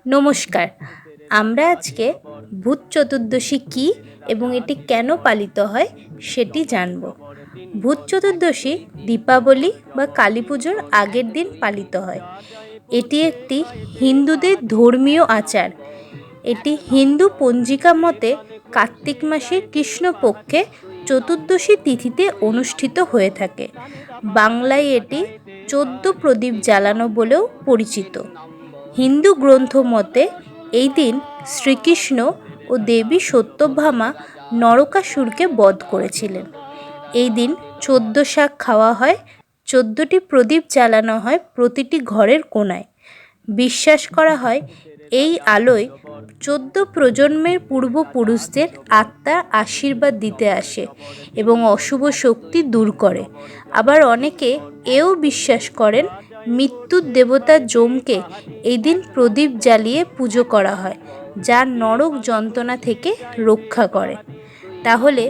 নমস্কার। আমরা আজকে ভূত চতুর্দশী কী এবং এটি কেন পালিত হয় সেটি জানব। ভূত চতুর্দশী দীপাবলি বা কালী পুজোর আগের দিন পালিত হয়। এটি একটি হিন্দুদের ধর্মীয় আচার। এটি হিন্দু পঞ্জিকা মতে কার্তিক মাসের কৃষ্ণপক্ষে চতুর্দশী তিথিতে অনুষ্ঠিত হয়ে থাকে। বাংলায় এটি 14 প্রদীপ জ্বালানো বলেও পরিচিত। হিন্দু গ্রন্থ মতে এই দিন শ্রীকৃষ্ণ ও দেবী সত্যভামা নরকাসুরকে বধ করেছিলেন। এই দিন 14 শাক খাওয়া হয়, 14টি প্রদীপ জ্বালানো হয় প্রতিটি ঘরের কোণায়। বিশ্বাস করা হয় এই আলোয় 14 প্রজন্মের পূর্বপুরুষদের আত্মা আশীর্বাদ দিতে আসে এবং অশুভ শক্তি দূর করে। আবার অনেকে এও বিশ্বাস করেন মৃত্যুর দেবতা যমকে এই দিন প্রদীপ জ্বালিয়ে পুজো করা হয়, যা নরক যন্ত্রণা থেকে রক্ষা করে। তাহলে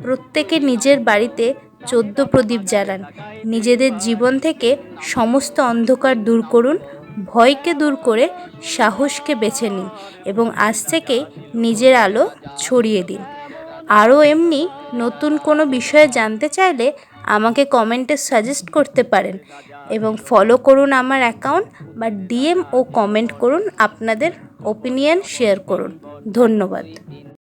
প্রত্যেকে নিজের বাড়িতে 14 প্রদীপ জ্বালান। নিজেদের জীবন থেকে সমস্ত অন্ধকার দূর করুন, ভয়কে দূর করে সাহসকে বেছে নিন এবং আজ থেকেই নিজের আলো ছড়িয়ে দিন। আরও এমনি নতুন কোনো বিষয়ে জানতে চাইলে আমাকে কমেন্টে সাজেস্ট করতে পারেন এবং ফলো করুন আমার অ্যাকাউন্ট বা ডিএম ও কমেন্ট করুন, আপনাদের ওপিনিয়ন শেয়ার করুন। ধন্যবাদ।